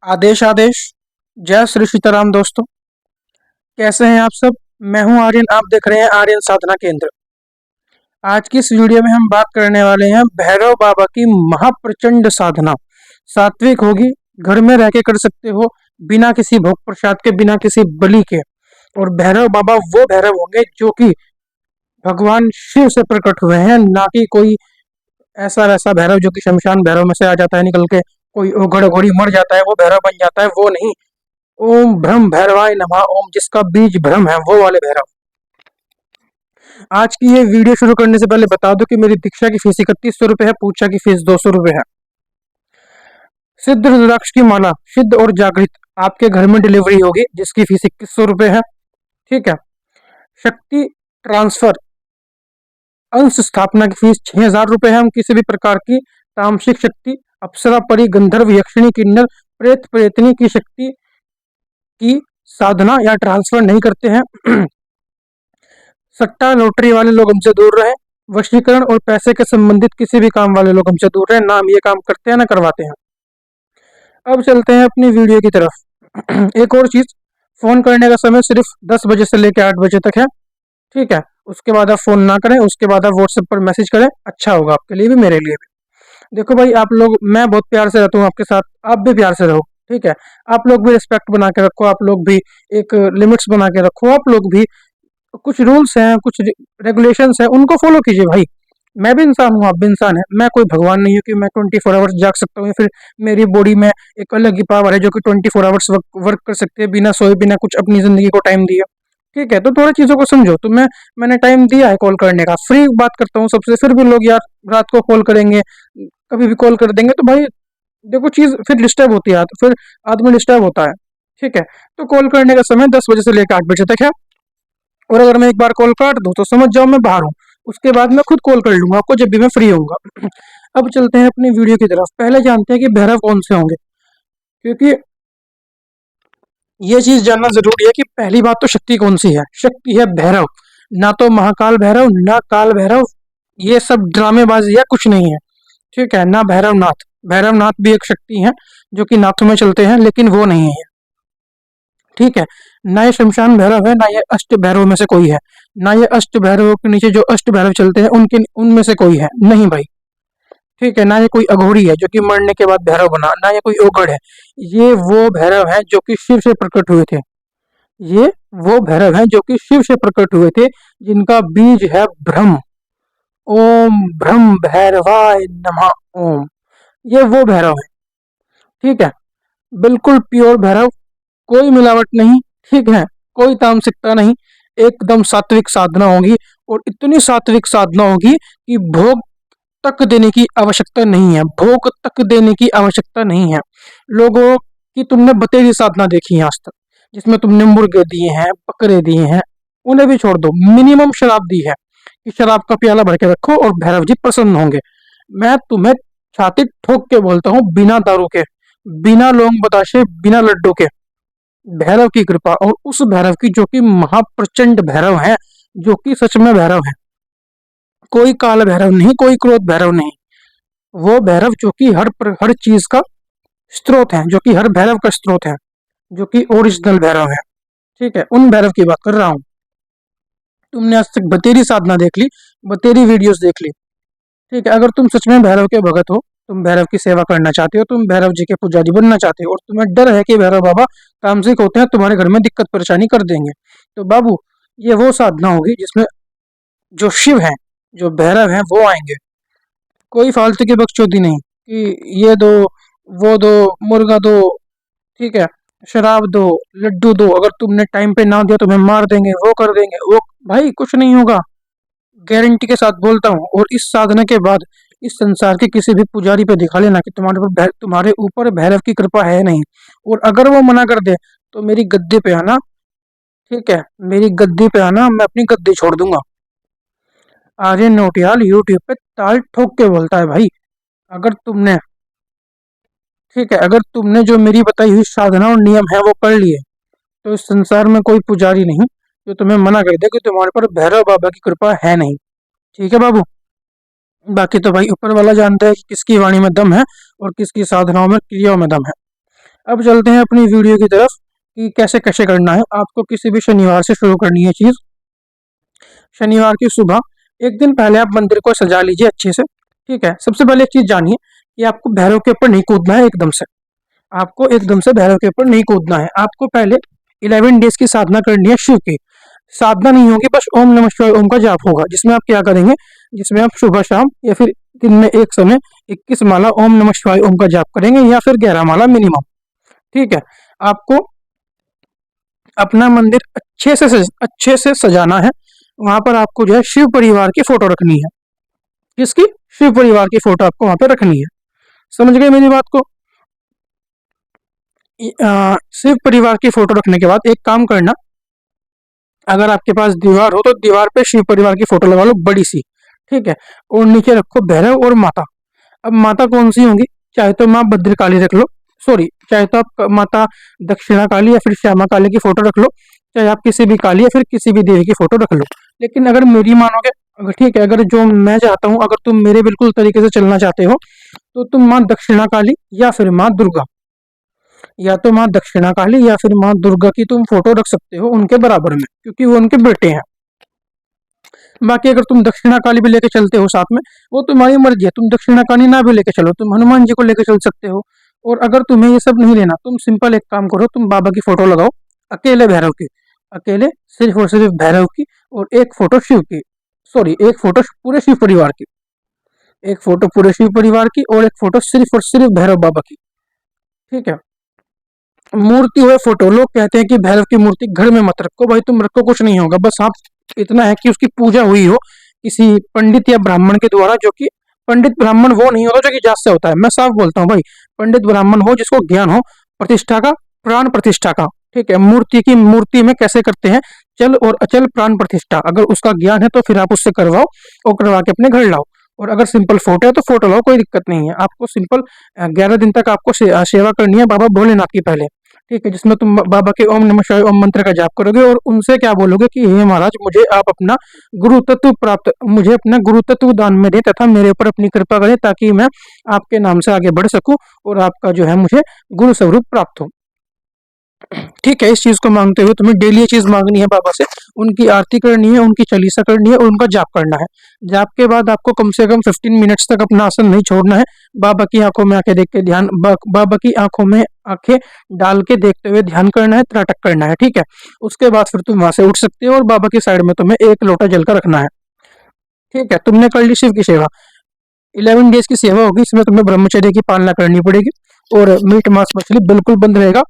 आदेश आदेश। जय श्री सीताराम दोस्तों, कैसे हैं आप सब। मैं हूं आर्यन, आप देख रहे हैं आर्यन साधना केंद्र। आज की इस वीडियो में हम बात करने वाले हैं भैरव बाबा की महाप्रचंड साधना। सात्विक होगी, घर में रह के कर सकते हो, बिना किसी भोग प्रसाद के, बिना किसी बलि के। और भैरव बाबा वो भैरव होंगे जो कि भगवान शिव से प्रकट हुए हैं, ना कि कोई ऐसा वैसा भैरव जो कि शमशान भैरव में से आ जाता है निकल के, कोई ओघड़ घोड़ी मर जाता है वो भैरव बन जाता है, वो नहीं। ओम भ्रम भैरवाय नमः ओम, जिसका बीज भ्रम है, वो वाले भैरव। आज की ये वीडियो शुरू करने से पहले बता दो कि मेरी दीक्षा की फीस 3100 रुपए है, पूजा की फीस 200 रुपए है। सिद्ध रुद्राक्ष की माला सिद्ध और जागृत आपके घर में डिलीवरी होगी, जिसकी फीस 2100 रुपए है। ठीक है। शक्ति ट्रांसफर अंश स्थापना की फीस 6000 रुपए है। हम किसी भी प्रकार की तामसिक शक्ति, अप्सरा, परी, गंधर्व, यक्षिणी, किन्नर, प्रेत, प्रेतनी की शक्ति की साधना या ट्रांसफर नहीं करते हैं। सट्टा लॉटरी वाले लोग हमसे दूर रहे। वशीकरण और पैसे के संबंधित किसी भी काम वाले लोग हमसे दूर रहे। ना हम ये काम करते हैं ना करवाते हैं। अब चलते हैं अपनी वीडियो की तरफ। एक और चीज, फोन करने का समय सिर्फ 10 बजे से लेकर 8 बजे तक है। ठीक है। उसके बाद आप फोन ना करें, उसके बाद आप व्हाट्सएप पर मैसेज करें, अच्छा होगा आपके लिए भी मेरे लिए भी। देखो भाई, आप लोग, मैं बहुत प्यार से रहता हूँ आपके साथ, आप भी प्यार से रहो। ठीक है। आप लोग भी रिस्पेक्ट बना के रखो, आप लोग भी एक लिमिट्स बना के रखो, आप लोग भी कुछ रूल्स हैं, कुछ रेगुलेशंस हैं, उनको फॉलो कीजिए भाई। मैं भी इंसान हूँ, आप भी इंसान है। मैं कोई भगवान नहीं हूँ कि मैं 24 आवर्स जाग सकता हूँ, या फिर मेरी बॉडी में एक अलग ही पावर है जो कि 24 आवर्स वर्क कर सकती है बिना सोए, बिना कुछ अपनी जिंदगी को टाइम दिए। ठीक है, तो थोड़ी चीजों को समझो। तो मैंने टाइम दिया है कॉल करने का, फ्री बात करता हूँ सबसे, फिर भी लोग यार रात को कॉल करेंगे, कभी भी कॉल कर देंगे, तो भाई देखो चीज फिर डिस्टर्ब होती है, तो फिर आदमी डिस्टर्ब होता है। ठीक है। तो कॉल करने का समय 10 बजे से लेकर 8 बजे तक है। और अगर मैं एक बार कॉल काट दूं तो समझ जाओ मैं बाहर हूँ। उसके बाद मैं खुद कॉल कर लूंगा आपको जब भी मैं फ्री होऊंगा। अब चलते हैं अपनी वीडियो की तरफ। पहले जानते हैं कि भैरव कौन से होंगे, क्योंकि ये चीज जानना जरूरी है कि पहली बात तो शक्ति कौन सी है। शक्ति है भैरव, ना तो महाकाल भैरव, ना काल भैरव, ये सब ड्रामेबाजी है, कुछ नहीं है। ठीक है ना। भैरवनाथ, भैरवनाथ भी एक शक्ति है जो कि नाथों में चलते हैं, लेकिन वो नहीं है। ठीक है। ना ये शमशान भैरव है, ना ये अष्ट भैरव में से कोई है, ना ये अष्ट भैरव के नीचे जो अष्ट भैरव चलते हैं उनके उनमें से कोई है नहीं भाई। ठीक है। ना ये कोई अघोरी है जो कि मरने के बाद भैरव बना, ना ये कोई ओगड़ है। ये वो भैरव है जो कि शिव से प्रकट हुए थे। ये वो भैरव हैं जो कि शिव से प्रकट हुए थे, जिनका बीज है ब्रह्म। ओम ब्रह्म भैरवाय नमः ओम। ये वो भैरव है। ठीक है। बिल्कुल प्योर भैरव, कोई मिलावट नहीं। ठीक है। कोई तामसिकता नहीं, एकदम सात्विक साधना होगी। और इतनी सात्विक साधना होगी कि भोग तक देने की आवश्यकता नहीं है, भोग तक देने की आवश्यकता नहीं है। लोगों की तुमने बतेरी साधना देखी है आज तक, जिसमें तुमने मुर्गे दिए हैं, बकरे दिए हैं, उन्हें भी छोड़ दो। मिनिमम शराब दी है कि शराब का प्याला भर के रखो और भैरव जी प्रसन्न होंगे। मैं तुम्हें छाती ठोक के बोलता हूँ, बिना दारू के, बिना लौंग बताशे, बिना लड्डू के, भैरव की कृपा, और उस भैरव की जो कि महाप्रचंड भैरव है, जो कि सच में भैरव है, कोई काल भैरव नहीं, कोई क्रोध भैरव नहीं। वो भैरव जो कि हर चीज का स्रोत है, जो कि हर भैरव का स्रोत है, जो कि ओरिजिनल भैरव है। ठीक है। उन भैरव की बात कर रहा हूँ। तुमने आज तक बतेरी साधना देख ली, बतेरी वीडियोस देख ली। ठीक है। अगर तुम सच में भैरव के भगत हो, तुम भैरव की सेवा करना चाहते हो, तुम भैरव जी के पुजारी बनना चाहते हो, और तुम्हें डर है कि भैरव बाबा तामसिक होते हैं, तुम्हारे घर में दिक्कत परेशानी कर देंगे, तो बाबू ये वो साधना होगी जिसमें जो शिव हैं, जो भैरव हैं, वो आएंगे। कोई फालतू की बकचोदी नहीं कि ये दो, वो दो, मुर्गा दो, ठीक है, शराब दो, लड्डू दो, अगर तुमने टाइम पे ना दिया तुम्हें मार देंगे, वो कर देंगे, वो भाई कुछ नहीं होगा, गारंटी के साथ बोलता हूँ। और इस साधना के बाद इस संसार के किसी भी पुजारी पे दिखा लेना कि तुम्हारे ऊपर भैरव की कृपा है नहीं, और अगर वो मना कर दे तो मेरी गद्दी पे आना। ठीक है। मेरी गद्दी पे आना, मैं अपनी गद्दी छोड़ दूंगा। आर्यन नोटियाल यूट्यूब पे ताल ठोक के बोलता है भाई। अगर तुमने, ठीक है, अगर तुमने जो मेरी बताई हुई साधना और नियम है वो कर लिए, तो इस संसार में कोई पुजारी नहीं जो तुम्हें मना कर दे कि तुम्हारे पर भैरव बाबा की कृपा है नहीं। ठीक है बाबू। बाकी तो भाई ऊपर वाला जानता है कि किसकी वाणी में दम है और किसकी साधनाओं में, क्रियाओं में दम है। अब चलते हैं अपनी वीडियो की तरफ कि कैसे कैसे करना है। आपको किसी भी शनिवार से शुरू करनी है चीज़। शनिवार की सुबह एक दिन पहले आप मंदिर को सजा लीजिए अच्छे से। ठीक है, सबसे पहले एक चीज़ जानिए कि आपको भैरव के ऊपर नहीं कूदना है एकदम से। आपको एकदम से भैरव के ऊपर नहीं कूदना है। आपको पहले 11 डेज की साधना करनी है शिव की। साधना नहीं होगी, बस ओम नमः शिवाय ओम का जाप होगा, जिसमें आप क्या करेंगे, जिसमें आप सुबह शाम या फिर दिन में एक समय 21 माला ओम नमः शिवाय ओम का जाप करेंगे या फिर 11 माला मिनिमम। ठीक है, आपको अपना मंदिर अच्छे से सजाना है। वहां पर आपको जो है शिव परिवार की फोटो रखनी है। किसकी? शिव परिवार की फोटो आपको वहां पर रखनी है। समझ गए मेरी बात को? शिव परिवार की फोटो रखने के बाद एक काम करना, अगर आपके पास दीवार हो तो दीवार पे शिव परिवार की फोटो लगा लो बड़ी सी। ठीक है, और नीचे रखो भैरव और माता। अब माता कौन सी होंगी? चाहे तो माँ भद्रकाली रख लो, सॉरी, चाहे तो आप माता दक्षिणा काली या फिर श्यामा काली की फोटो रख लो, चाहे आप किसी भी काली या फिर किसी भी देवी की फोटो रख लो। लेकिन अगर मेरी मानोगे, अगर ठीक है, अगर जो मैं चाहता हूँ, अगर तुम मेरे बिल्कुल तरीके से चलना चाहते हो तो तुम माँ दक्षिणा काली या फिर माँ दुर्गा, या तो माँ दक्षिणा काली या फिर माँ दुर्गा की तुम फोटो रख सकते हो उनके बराबर में, क्योंकि वो उनके बेटे हैं। बाकी अगर तुम दक्षिणा काली भी लेके चलते हो साथ में, वो तुम्हारी मर्जी है। तुम दक्षिणा काली ना भी लेके चलो, तुम हनुमान जी को लेके चल सकते हो। और अगर तुम्हें ये सब नहीं लेना, तुम सिंपल एक काम करो, तुम बाबा की फोटो लगाओ, अकेले भैरव की, अकेले सिर्फ और सिर्फ भैरव की, और एक फोटो शिव की, सॉरी, एक फोटो पूरे शिव परिवार की, एक फोटो पूरे शिव परिवार की और एक फोटो सिर्फ और सिर्फ भैरव बाबा की। ठीक है, मूर्ति हो फोटो, लोग कहते हैं कि भैरव की मूर्ति घर में मत रखो। भाई तुम रखो, कुछ नहीं होगा, बस आप इतना है कि उसकी पूजा हुई हो किसी पंडित या ब्राह्मण के द्वारा, जो कि पंडित ब्राह्मण वो नहीं होता जो कि जात से होता है। मैं साफ बोलता हूँ भाई, पंडित ब्राह्मण हो जिसको ज्ञान हो प्रतिष्ठा का, प्राण प्रतिष्ठा का। ठीक है, मूर्ति में कैसे करते हैं चल और अचल प्राण प्रतिष्ठा, अगर उसका ज्ञान है तो फिर आप उससे करवाओ और करवा के अपने घर लाओ। और अगर सिंपल फोटो है तो फोटो लाओ, कोई दिक्कत नहीं है। आपको सिंपल 11 दिन तक आपको सेवा करनी है बाबा भोलेनाथ की पहले। ठीक है, जिसमें तुम बाबा के ओम नमः शिवाय ओम मंत्र का जाप करोगे और उनसे क्या बोलोगे कि हे महाराज, मुझे आप अपना गुरु तत्व प्राप्त, मुझे अपना गुरु तत्व दान में दें तथा मेरे ऊपर अपनी कृपा करें, ताकि मैं आपके नाम से आगे बढ़ सकूं और आपका जो है मुझे गुरु स्वरूप प्राप्त हो। ठीक है, इस चीज को मांगते हुए तुम्हें डेली ये चीज मांगनी है बाबा से। उनकी आरती करनी है, उनकी चालीसा करनी है और उनका जाप करना है। जाप के बाद आपको कम से कम 15 मिनट्स तक अपना आसन नहीं छोड़ना है। बाबा की आंखों में आंखें देख के ध्यान, बाबा की आंखों में आंखें डाल के देखते हुए ध्यान करना है, त्राटक करना है। ठीक है, उसके बाद फिर तुम वहां से उठ सकते हो और बाबा की साइड में तुम्हें एक लोटा जल का रखना है। ठीक है, तुमने कर ली शिव की सेवा। 11 डेज की सेवा होगी, इसमें तुम्हें ब्रह्मचर्य की पालना करनी पड़ेगी और मीट मांस मछली बिल्कुल बंद रहेगा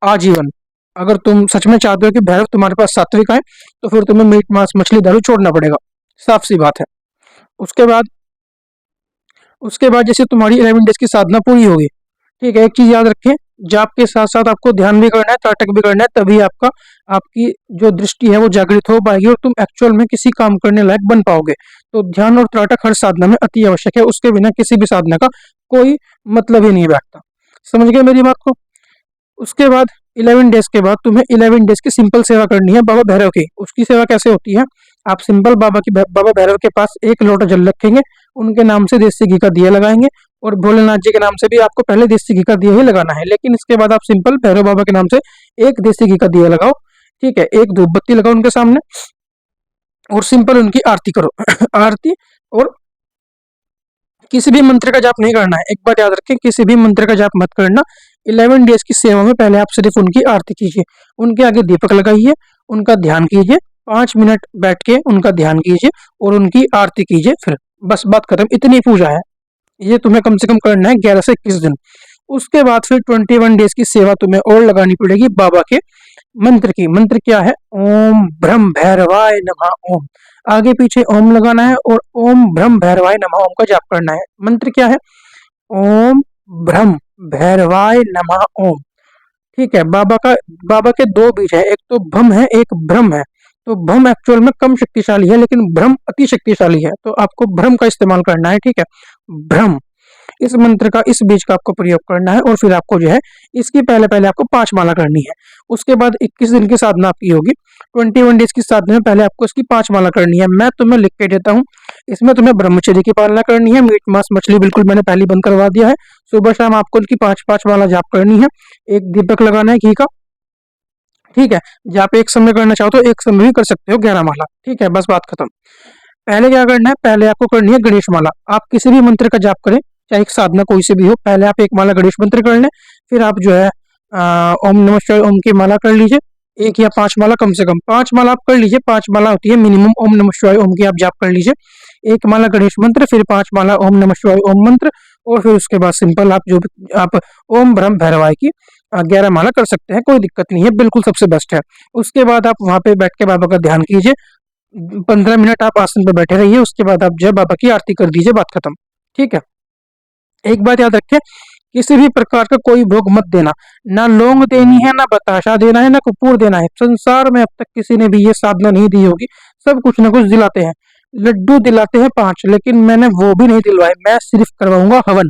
आजीवन। अगर तुम सच में चाहते हो कि भैरव तुम्हारे पास सात्विक आए तो फिर तुम्हें मीट मांस मछली दारू छोड़ना पड़ेगा, साफ सी बात है। उसके बाद उसके बाद जैसे तुम्हारी 11 डेज की साधना पूरी होगी, ठीक है, एक चीज याद रखें, जाप के साथ साथ आपको ध्यान भी करना है, त्राटक भी करना है, तभी आपकी जो दृष्टि है वो जागृत हो पाएगी और तुम एक्चुअल में किसी काम करने लायक बन पाओगे। तो ध्यान और त्राटक हर साधना में अति आवश्यक है, उसके बिना किसी भी साधना का कोई मतलब ही नहीं बैठता। समझ गए मेरी बात को? उसके बाद 11 डेज के बाद तुम्हें 11 डेज की सिंपल सेवा करनी है बाबा भैरव की। उसकी सेवा कैसे होती है? आप सिंपल बाबा भैरव के पास एक लोटा जल रखेंगे, उनके नाम से देसी घी का दिया लगाएंगे और भोलेनाथ जी के नाम से भी आपको पहले देसी घी का दिया ही लगाना है, लेकिन इसके बाद आप सिंपल भैरव बाबा के नाम से एक देसी घी का दिया लगाओ। ठीक है, एक धूप बत्ती लगाओ उनके सामने और सिंपल उनकी आरती करो आरती। और किसी भी मंत्र का जाप नहीं करना है, एक बात याद रखें, किसी भी मंत्र का जाप मत करना। 11 डेज की सेवा में पहले आप सिर्फ उनकी आरती कीजिए, उनके आगे दीपक लगाइए, उनका ध्यान कीजिए, 5 मिनट बैठ के उनका ध्यान कीजिए और उनकी आरती कीजिए, फिर बस बात खत्म। इतनी पूजा है, ये तुम्हें कम से कम करना है 11 से 21 दिन। उसके बाद फिर 21 डेज की सेवा तुम्हें और लगानी पड़ेगी बाबा के मंत्र की। मंत्र क्या है? ओम ब्रह्म भैरवाय नमः ओम। आगे पीछे ओम लगाना है और ओम ब्रह्म भैरवाय नमः ओम का जाप करना है। मंत्र क्या है? ओम ब्रह्म भैरवाय नमः ओम। ठीक है, बाबा के दो बीज है, एक तो भम है, एक ब्रह्म है। तो भम एक्चुअल में कम शक्तिशाली है, लेकिन ब्रह्म अति शक्तिशाली है, तो आपको ब्रह्म का इस्तेमाल करना है। ठीक है, ब्रह्म, इस मंत्र का, इस बीज का आपको प्रयोग करना है और फिर आपको जो है इसकी पहले पहले आपको 5 माला करनी है। उसके बाद 21 दिन की साधना आपकी होगी। 21 डेज की साधना में पहले आपको इसकी 5 माला करनी है। मैं तुम्हें लिख के देता हूँ, इसमें तुम्हें ब्रह्मचर्य की पालना करनी है, मीट मांस मछली बिल्कुल मैंने पहले बंद करवा दिया है। सुबह शाम आपको इनकी 5-5 माला जाप करनी है। एक दीपक लगाना है घी का। ठीक है, जहाँ पे एक समय करना चाहो तो एक समय भी कर सकते हो 11 माला। ठीक है, बस बात खत्म। पहले क्या करना है, पहले आपको करनी है गणेश माला। आप किसी भी मंत्र का जाप करें, चाहे एक साधना कोई से भी हो, पहले आप एक माला गणेश मंत्र कर लें, फिर आप जो है ओम नमः शिवाय ओम की माला कर लीजिए। एक या 5 माला, कम से कम 5 माला आप कर लीजिए, 5 माला होती है मिनिमम ओम नमः शिवाय ओम की आप जाप कर लीजिए। एक माला गणेश मंत्र, फिर 5 माला ओम नमः शिवाय ओम मंत्र, और फिर उसके बाद सिंपल आप जो भी आप ओम ब्रह्म भैरवाय की 11 माला कर सकते हैं, कोई दिक्कत नहीं है, बिल्कुल सबसे बेस्ट है। उसके बाद आप वहाँ पे बैठ के बाबा का ध्यान कीजिए, 15 मिनट आप आसन पर बैठे रहिए, उसके बाद आप जय बाबा की आरती कर दीजिए, बात खत्म। ठीक है, एक बात याद रखें, किसी भी प्रकार का कोई भोग मत देना, ना लौंग देनी है, ना बताशा देना है, ना कपूर देना है। संसार में अब तक किसी ने भी ये साधना नहीं दी होगी, सब कुछ ना कुछ दिलाते हैं। लड्डू दिलाते हैं 5, लेकिन मैंने वो भी नहीं दिलवाए, मैं सिर्फ करवाऊंगा हवन,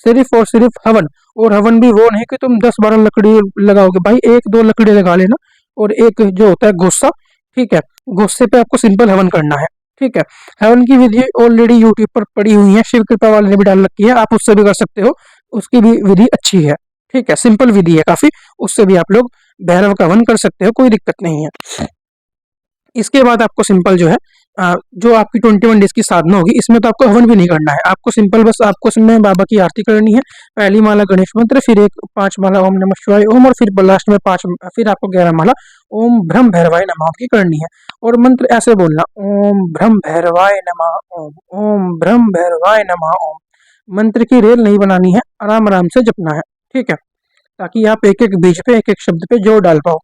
सिर्फ और सिर्फ हवन। और हवन भी वो नहीं कि तुम 10-12 लकड़ी लगाओगे, भाई 1-2 लकड़ी लगा लेना, और एक जो होता है गुस्सा, ठीक है, गुस्से पे आपको सिंपल हवन करना है। ठीक है, हवन की विधि ऑलरेडी यूट्यूब पर पड़ी हुई है, शिव कृपा वाले ने भी डाल रखी है, आप उससे भी कर सकते हो, उसकी भी विधि अच्छी है। ठीक है, सिंपल विधि है काफी, उससे भी आप लोग भैरव का हवन कर सकते हो, कोई दिक्कत नहीं है। इसके बाद आपको सिंपल जो है जो आपकी 21 डेज की साधना होगी, इसमें तो आपको हवन भी नहीं करना है, आपको सिंपल बस आपको इसमें बाबा की आरती करनी है। पहली माला गणेश मंत्र, फिर एक 5 माला ओम नमः शिवाय ओम, और फिर लास्ट में 5, फिर आपको 11 माला ओम ब्रह्म भैरवाय नमः की करनी है। और मंत्र ऐसे बोलना, ओम ब्रह्म भैरवाय नमः ओम, ओम ब्रह्म भैरवाय नमः ओम। मंत्र की रेल नहीं बनानी है, आराम आराम से जपना है। ठीक है, ताकि आप एक एक बीज पे, एक एक शब्द पे जोर डाल पाओ।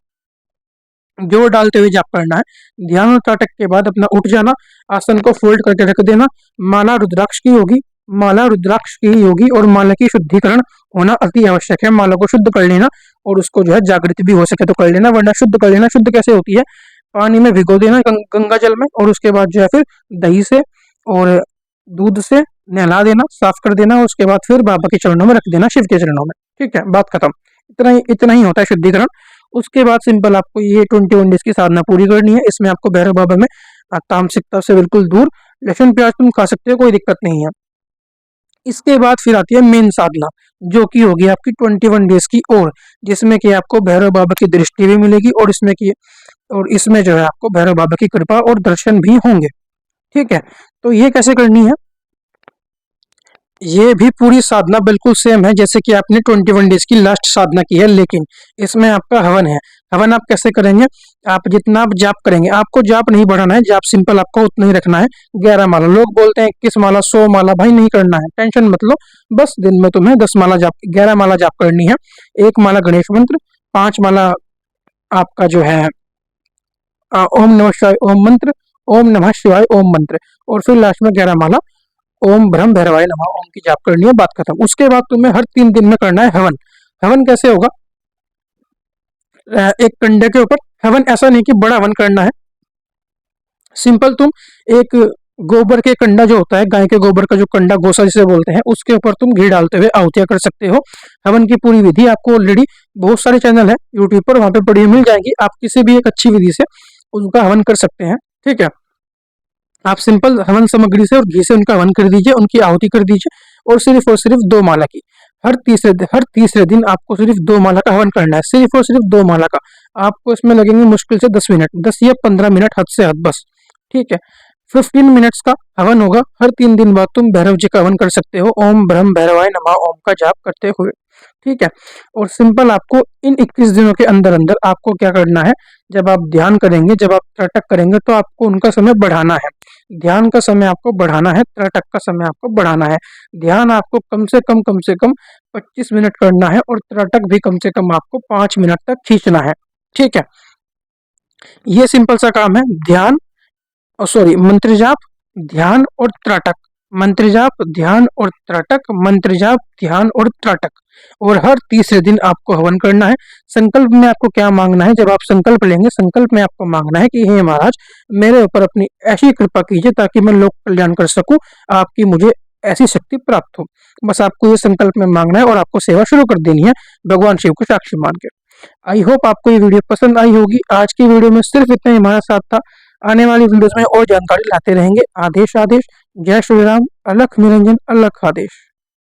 जोर डालते हुए जाप करना है। ध्यान और त्राटक के बाद अपना उठ जाना, आसन को फोल्ड करके रख देना। माला रुद्राक्ष की होगी, माला रुद्राक्ष की ही होगी, और माला की शुद्धिकरण होना अति आवश्यक है। माला को शुद्ध कर लेना, और उसको जो है जागृति भी हो सके तो कर लेना, वरना शुद्ध कर लेना। शुद्ध कैसे होती है, पानी में भिगो देना गंगा जल में, और उसके बाद जो है फिर दही से और दूध से नहला देना, साफ कर देना, उसके बाद फिर बाबा के चरणों में रख देना, शिव के चरणों में। ठीक है, बात खत्म। इतना ही होता है शुद्धिकरण। उसके बाद सिंपल आपको ये 21 डेज की साधना पूरी करनी है। इसमें आपको भैरव बाबा में तामसिकता से बिल्कुल दूर, लहसुन प्याज तुम खा सकते हो, कोई दिक्कत नहीं है। इसके बाद फिर आती है मेन साधना, जो कि होगी आपकी 21 डेज की, और जिसमें कि आपको भैरव बाबा की दृष्टि भी मिलेगी, और इसमें जो है आपको भैरव बाबा की कृपा और दर्शन भी होंगे। ठीक है, तो ये कैसे करनी है, ये भी पूरी साधना बिल्कुल सेम है जैसे कि आपने 21 डेज की लास्ट साधना की है, लेकिन इसमें आपका हवन है। हवन आप कैसे करेंगे, आप जितना आप जाप करेंगे, आपको जाप नहीं बढ़ाना है, जाप सिंपल आपको उतना ही रखना है। 11 माला, लोग बोलते हैं 21 माला 100 माला, भाई नहीं करना है, टेंशन मत लो। बस दिन में तुम्हें 10 माला जाप, 11 माला जाप करनी है। एक माला गणेश मंत्र, 5 माला आपका जो है ओम नमः शिवाय ओम मंत्र, ओम नमः शिवाय ओम मंत्र, और फिर लास्ट में 11 माला ओम ब्रह्म भैरवाय नमः ओम की जाप करनी है, बात खत्म। उसके बाद तुम्हें हर 3 दिन में करना है हवन। हवन कैसे होगा, एक कंडे के ऊपर हवन, ऐसा नहीं कि बड़ा हवन करना है, सिंपल तुम एक गोबर के कंडा जो होता है, गाय के गोबर का जो कंडा, गोसा जिसे बोलते हैं, उसके ऊपर तुम घी डालते हुए आहुतियां कर सकते हो। हवन की पूरी विधि आपको ऑलरेडी बहुत सारे चैनल है यूट्यूब पर, वहां पे पड़ी मिल जाएगी, आप किसी भी एक अच्छी विधि से उनका हवन कर सकते हैं। ठीक है, आप सिंपल हवन सामग्री से और घी से उनका हवन कर दीजिए, उनकी आहुति कर दीजिए, और सिर्फ 2 माला की। हर तीसरे दिन आपको सिर्फ 2 माला का हवन करना है, सिर्फ और सिर्फ 2 माला का। आपको इसमें लगेंगे मुश्किल से 10 मिनट, 10 या 15 मिनट, हद से हद बस। ठीक है, 15 मिनट्स का हवन होगा। हर 3 दिन बाद तुम भैरव जी का हवन कर सकते हो, ओम ब्रह्म भैरवाय नमः ओम का जाप करते हुए। ठीक है, और सिंपल आपको इन 21 दिनों के अंदर अंदर आपको क्या करना है, जब आप ध्यान करेंगे, जब आप त्राटक करेंगे, तो आपको उनका समय बढ़ाना है। ध्यान का समय आपको बढ़ाना है, त्राटक का समय आपको बढ़ाना है। ध्यान आपको कम से कम 25 मिनट करना है, और त्राटक भी कम से कम आपको 5 मिनट तक खींचना है। ठीक है, ये सिंपल सा काम है। मंत्र जाप, ध्यान और त्राटक, मंत्र जाप, ध्यान और त्राटक, मंत्र जाप, ध्यान और त्राटक, और हर तीसरे दिन आपको हवन करना है। संकल्प में आपको क्या मांगना है, जब आप संकल्प लेंगे, संकल्प में आपको मांगना है कि हे महाराज, मेरे ऊपर अपनी ऐसी कृपा कीजिए ताकि मैं लोक कल्याण कर सकूं, आपकी मुझे ऐसी शक्ति प्राप्त हो। बस आपको ये संकल्प में मांगना है, और आपको सेवा शुरू कर देनी है भगवान शिव को साक्षी मान के। आई होप आपको ये वीडियो पसंद आई होगी। आज की वीडियो में सिर्फ इतना ही हमारा साथ था, आने वाली वीडियोस में और जानकारी लाते रहेंगे। आदेश आदेश, जय श्री राम, अलख निरंजन, अलख आदेश।